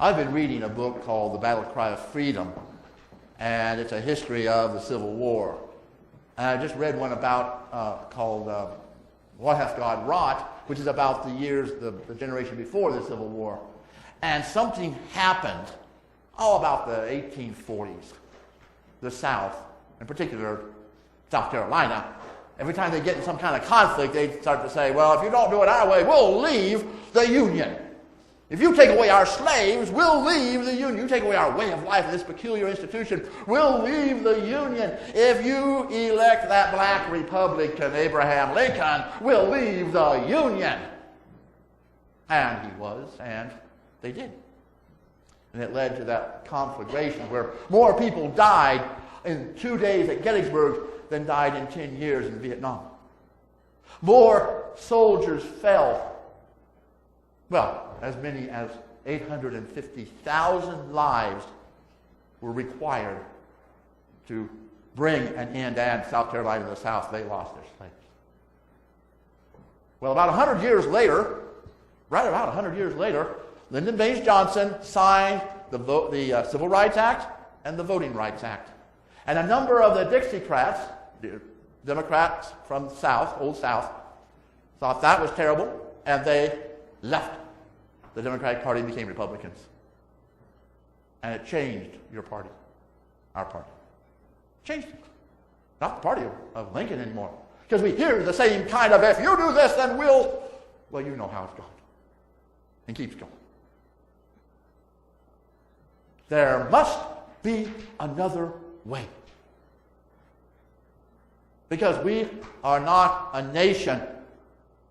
I've been reading a book called The Battle Cry of Freedom, and it's a history of the Civil War. And I just read one about called What Hath God Wrought, which is about the years, the generation before the Civil War. And something happened about the 1840s. The South, in particular South Carolina, every time they get in some kind of conflict, they start to say, well, if you don't do it our way, we'll leave the Union. If you take away our slaves, we'll leave the Union. You take away our way of life in this peculiar institution, we'll leave the Union. If you elect that black Republican, Abraham Lincoln, we'll leave the Union. And he was, and they did. And it led to that conflagration where more people died in 2 days at Gettysburg than died in 10 years in Vietnam. More soldiers fell. Well, as many as 850,000 lives were required to bring an end, and South Carolina and the South, they lost their slaves. Well, about 100 years later, right about 100 years later, Lyndon Baines Johnson signed the Civil Rights Act and the Voting Rights Act. And a number of the Dixiecrats, the Democrats from the South, Old South, thought that was terrible, and they left the Democratic Party and became Republicans. And it changed your party, our party. Changed it. Not the party of Lincoln anymore. Because we hear the same kind of, if you do this, then we'll... Well, you know how it's gone. And keeps going. There must be another way. Because we are not a nation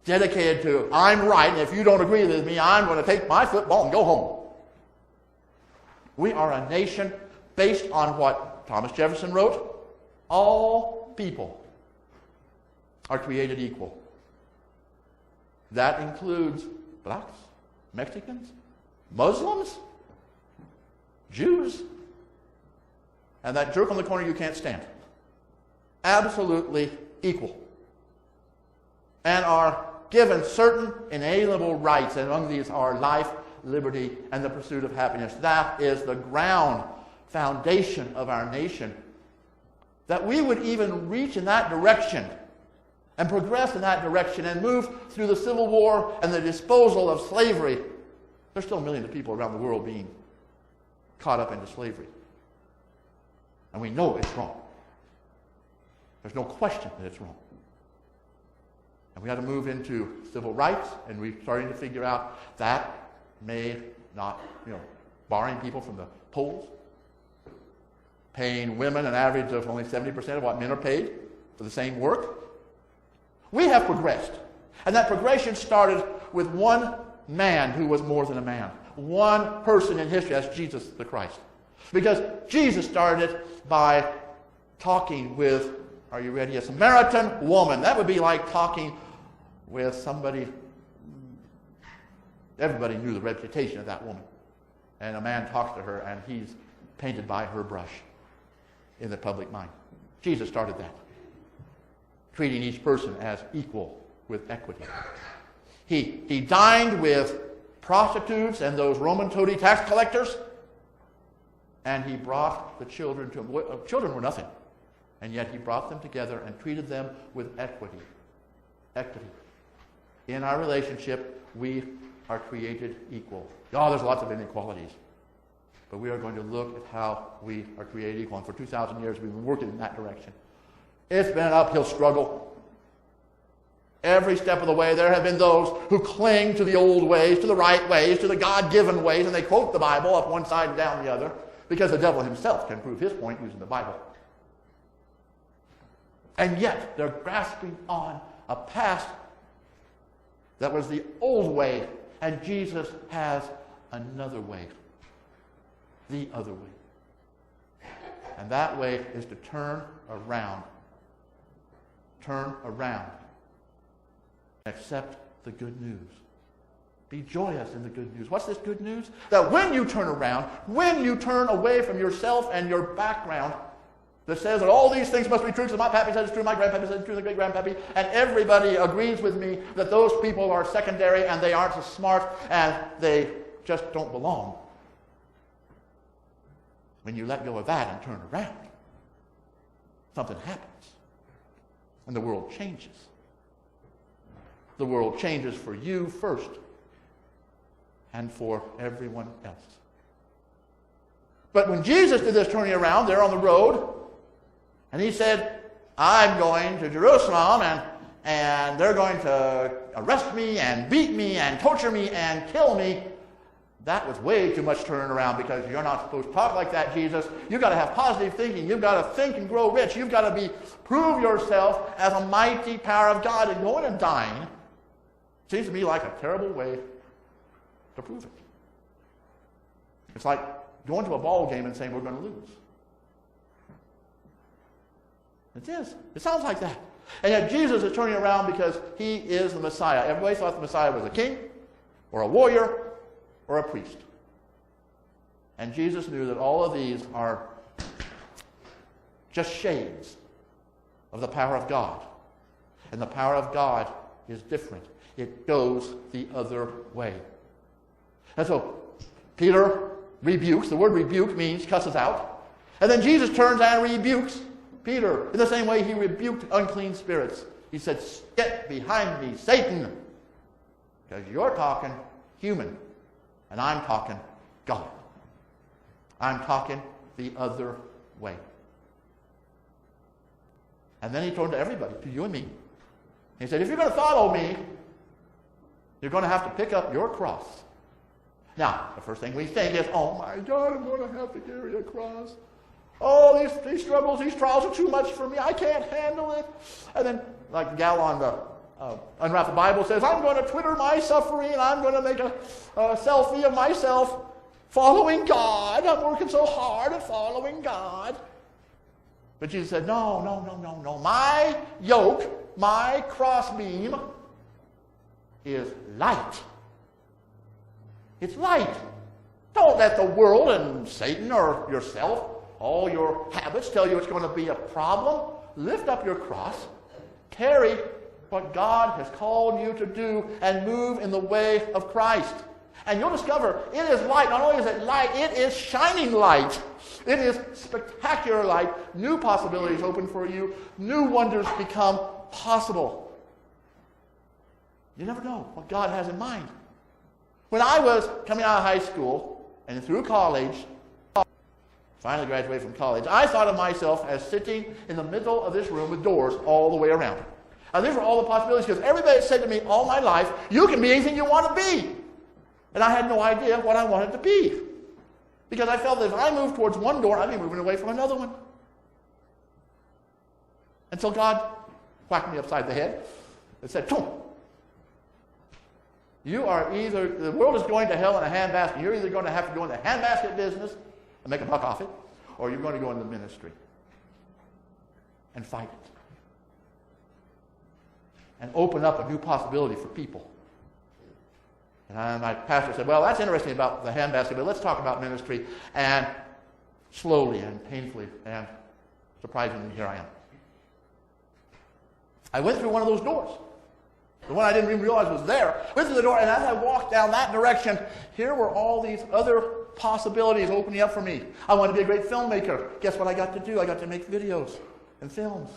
dedicated to, I'm right, and if you don't agree with me, I'm going to take my football and go home. We are a nation based on what Thomas Jefferson wrote. All people are created equal. That includes blacks, Mexicans, Muslims, Jews, and that jerk on the corner you can't stand. Absolutely equal. And are given certain inalienable rights, and among these are life, liberty, and the pursuit of happiness. That is the ground foundation of our nation. That we would even reach in that direction and progress in that direction and move through the Civil War and the disposal of slavery. There's still millions of people around the world being caught up into slavery. And we know it's wrong. There's no question that it's wrong. And we had to move into civil rights, and we're starting to figure out that may not, barring people from the polls, paying women an average of only 70% of what men are paid for the same work. We have progressed. And that progression started with one man who was more than a man. One person in history, that's Jesus the Christ. Because Jesus started it by talking with, are you ready, a Samaritan woman. That would be like talking with somebody, everybody knew the reputation of that woman. And a man talks to her, and he's painted by her brush in the public mind. Jesus started that, treating each person as equal with equity. He dined with prostitutes and those Roman toady tax collectors, and he brought the children to him. Children were nothing, and yet he brought them together and treated them with equity. Equity. In our relationship, we are created equal. There's lots of inequalities, but we are going to look at how we are created equal. And for 2,000 years, we've been working in that direction. It's been an uphill struggle. Every step of the way, there have been those who cling to the old ways, to the right ways, to the God-given ways, and they quote the Bible up one side and down the other, because the devil himself can prove his point using the Bible. And yet, they're grasping on a past that was the old way, and Jesus has another way. The other way. And that way is to turn around. Turn around. Accept the good news. Be joyous in the good news. What's this good news? That when you turn around, when you turn away from yourself and your background, that says that all these things must be true, because my pappy said it's true, my grandpappy said it's true, the great-grandpappy, and everybody agrees with me that those people are secondary and they aren't as smart and they just don't belong. when you let go of that and turn around, something happens. And the world changes. The world changes for you first and for everyone else. But when Jesus did this turning around there on the road, and he said, I'm going to Jerusalem, and they're going to arrest me and beat me and torture me and kill me, that was way too much turning around, because you're not supposed to talk like that, Jesus. You've got to have positive thinking. You've got to think and grow rich. You've got to prove yourself as a mighty power of God. And going and dying seems to me like a terrible way to prove it. It's like going to a ball game and saying we're going to lose. It is. It sounds like that. And yet Jesus is turning around because he is the Messiah. Everybody thought the Messiah was a king or a warrior or a priest. And Jesus knew that all of these are just shades of the power of God. And the power of God is different. It goes the other way. And so Peter rebukes. The word rebuke means cusses out. And then Jesus turns and rebukes Peter in the same way he rebuked unclean spirits. He said, get behind me, Satan, because you're talking human. And I'm talking God. I'm talking the other way. And then he turned to everybody, to you and me. He said, if you're going to follow me, you're going to have to pick up your cross. Now, the first thing we think is, oh my God, I'm going to have to carry a cross. Oh, these struggles, these trials are too much for me. I can't handle it. And then, like the gal on the Unwrap the Bible says, I'm going to Twitter my suffering, and I'm going to make a selfie of myself following God. I'm working so hard at following God. But Jesus said, no. My yoke, my crossbeam is light. It's light. Don't let the world and Satan or yourself, all your habits, tell you it's going to be a problem. Lift up your cross. Carry what God has called you to do and move in the way of Christ. And you'll discover it is light. Not only is it light, it is shining light. It is spectacular light. New possibilities open for you. New wonders become possible. You never know what God has in mind. When I was coming out of high school and through college, finally graduated from college, I thought of myself as sitting in the middle of this room with doors all the way around. And these were all the possibilities, because everybody said to me all my life, you can be anything you want to be. And I had no idea what I wanted to be. Because I felt that if I moved towards one door, I'd be moving away from another one. Until God whacked me upside the head and said, "Boom. You are either, the world is going to hell in a handbasket. You're either going to have to go in the handbasket business and make a buck off it, or you're going to go into ministry and fight it. And open up a new possibility for people." And my pastor said, well, that's interesting about the handbasket, but let's talk about ministry. And slowly and painfully and surprisingly, here I am. I went through one of those doors. The one I didn't even realize was there. Went through the door, and as I walked down that direction, here were all these other possibilities opening up for me. I wanted to be a great filmmaker. Guess what I got to do? I got to make videos and films.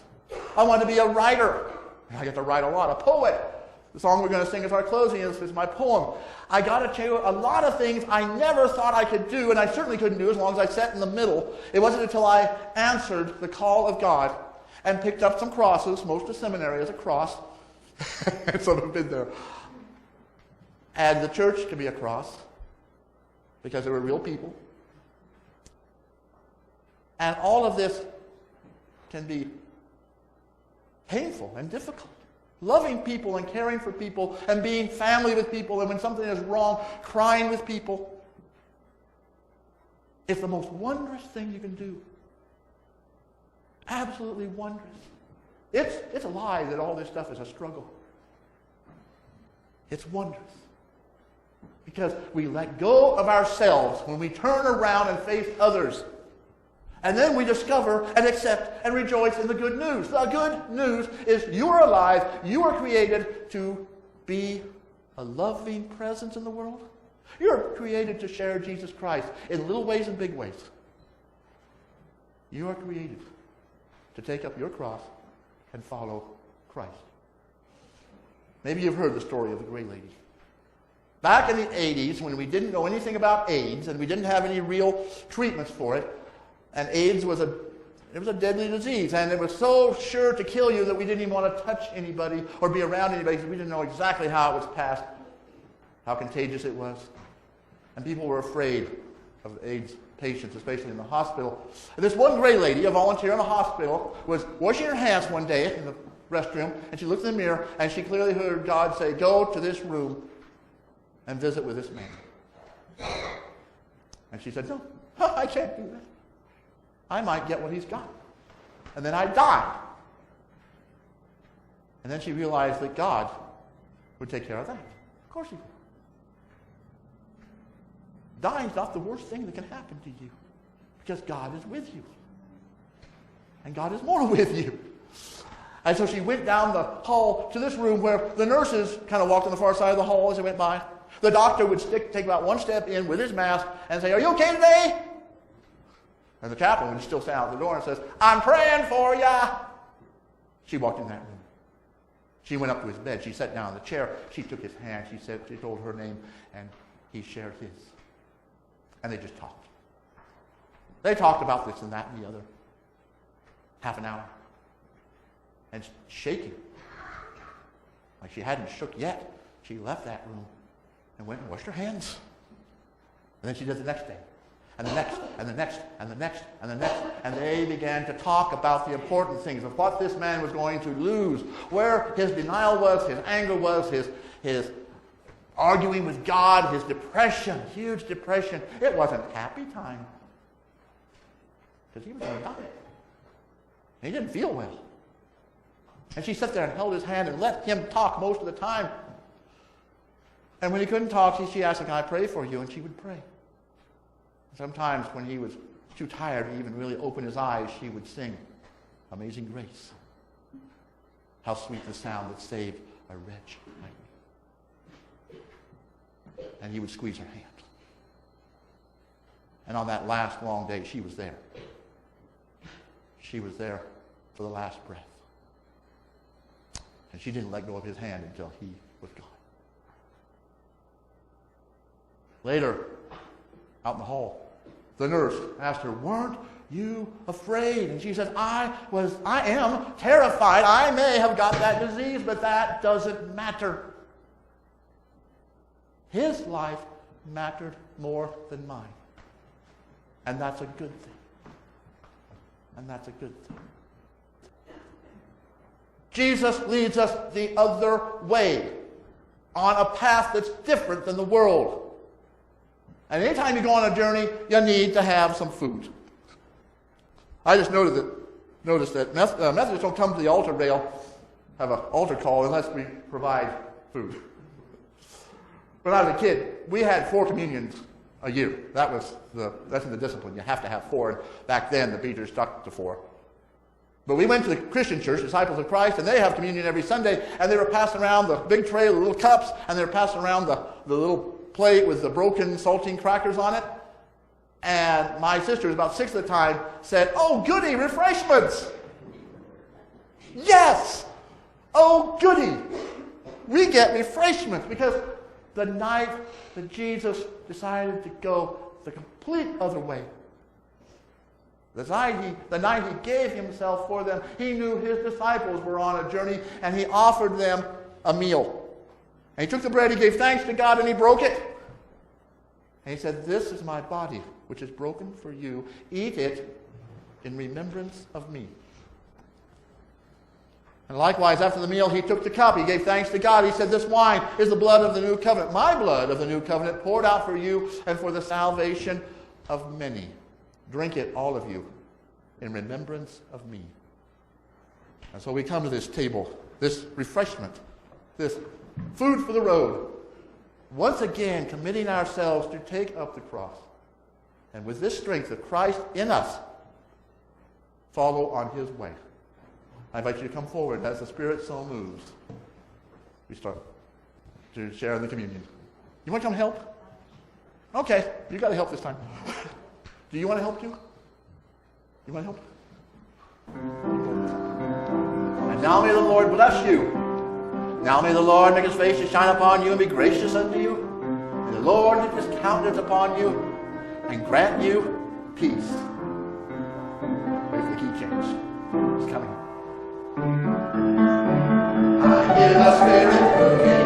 I wanted to be a writer. I get to write a lot. A poet. The song we're going to sing as our closing is my poem. I got to do a lot of things I never thought I could do, and I certainly couldn't do as long as I sat in the middle. It wasn't until I answered the call of God and picked up some crosses. Most of seminary is a cross. Some have been there. And the church can be a cross because they were real people. And all of this can be painful and difficult. Loving people and caring for people and being family with people, and when something is wrong, crying with people. It's the most wondrous thing you can do. Absolutely wondrous. It's a lie that all this stuff is a struggle. It's wondrous. Because we let go of ourselves when we turn around and face others. And then we discover and accept and rejoice in the good news. The good news is you are alive. You are created to be a loving presence in the world. You're created to share Jesus Christ in little ways and big ways. You are created to take up your cross and follow Christ. Maybe you've heard the story of the Gray Lady. Back in the 80s, when we didn't know anything about AIDS and we didn't have any real treatments for it, and AIDS was a deadly disease, and it was so sure to kill you that we didn't even want to touch anybody or be around anybody because we didn't know exactly how it was passed, how contagious it was. And people were afraid of AIDS patients, especially in the hospital. And this one Gray Lady, a volunteer in the hospital, was washing her hands one day in the restroom, and she looked in the mirror, and she clearly heard God say, "Go to this room and visit with this man." And she said, "No, I can't do that. I might get what he's got. And then I'd die." And then she realized that God would take care of that. Of course he would. Dying's not the worst thing that can happen to you, because God is with you. And God is more with you. And so she went down the hall to this room where the nurses kind of walked on the far side of the hall as they went by. The doctor would take about one step in with his mask and say, "Are you okay today?" And the chaplain would still stand out the door and says, "I'm praying for you." She walked in that room. She went up to his bed. She sat down in the chair. She took his hand. She told her name, and he shared his. And they just talked. They talked about this and that and the other. Half an hour. And shaking, like she hadn't shook yet, she left that room and went and washed her hands. And then she did the next day, and the next, and the next, and the next, and the next. And they began to talk about the important things of what this man was going to lose, where his denial was, his anger was, his arguing with God, his depression, huge depression. It wasn't happy time, because he was going to die. He didn't feel well. And she sat there and held his hand and let him talk most of the time. And when he couldn't talk, she asked him, "Can I pray for you?" And she would pray. Sometimes when he was too tired to even really open his eyes, she would sing Amazing Grace. How sweet the sound that saved a wretch like me. And he would squeeze her hand. And on that last long day, she was there. She was there for the last breath. And she didn't let go of his hand until he was gone. Later, out in the hall, the nurse asked her, "Weren't you afraid?" And she said, I am terrified. I may have got that disease, but that doesn't matter. His life mattered more than mine. And that's a good thing. And that's a good thing. Jesus leads us the other way, on a path that's different than the world. And anytime you go on a journey, you need to have some food. I just noticed that Methodists don't come to the altar rail, have an altar call, unless we provide food. When I was a kid, we had 4 communions a year. That's in the discipline. You have to have 4. And back then, the preachers stuck to 4. But we went to the Christian church, Disciples of Christ, and they have communion every Sunday, and they were passing around the big tray of the little cups, and they were passing around the little plate with the broken saltine crackers on it. And my sister, who was about 6 at the time, said, "Oh, goody, refreshments!" Yes! Oh, goody! We get refreshments, because the night that Jesus decided to go the complete other way, the night he gave himself for them, he knew his disciples were on a journey, and he offered them a meal. And he took the bread, he gave thanks to God, and he broke it. And he said, "This is my body, which is broken for you. Eat it in remembrance of me." And likewise, after the meal, he took the cup. He gave thanks to God. He said, "This wine is the blood of the new covenant, my blood of the new covenant, poured out for you and for the salvation of many. Drink it, all of you, in remembrance of me." And so we come to this table, this refreshment, this food for the road, once again committing ourselves to take up the cross. And with this strength of Christ in us, follow on his way. I invite you to come forward as the Spirit so moves. We start to share in the communion. You want to come help? Okay, you got to help this time. Do you want to help too? You want help? And now may the Lord bless you. Now may the Lord make his face to shine upon you and be gracious unto you. May the Lord lift his countenance upon you and grant you peace. Wait for the key change. It's coming. I hear the Spirit moving.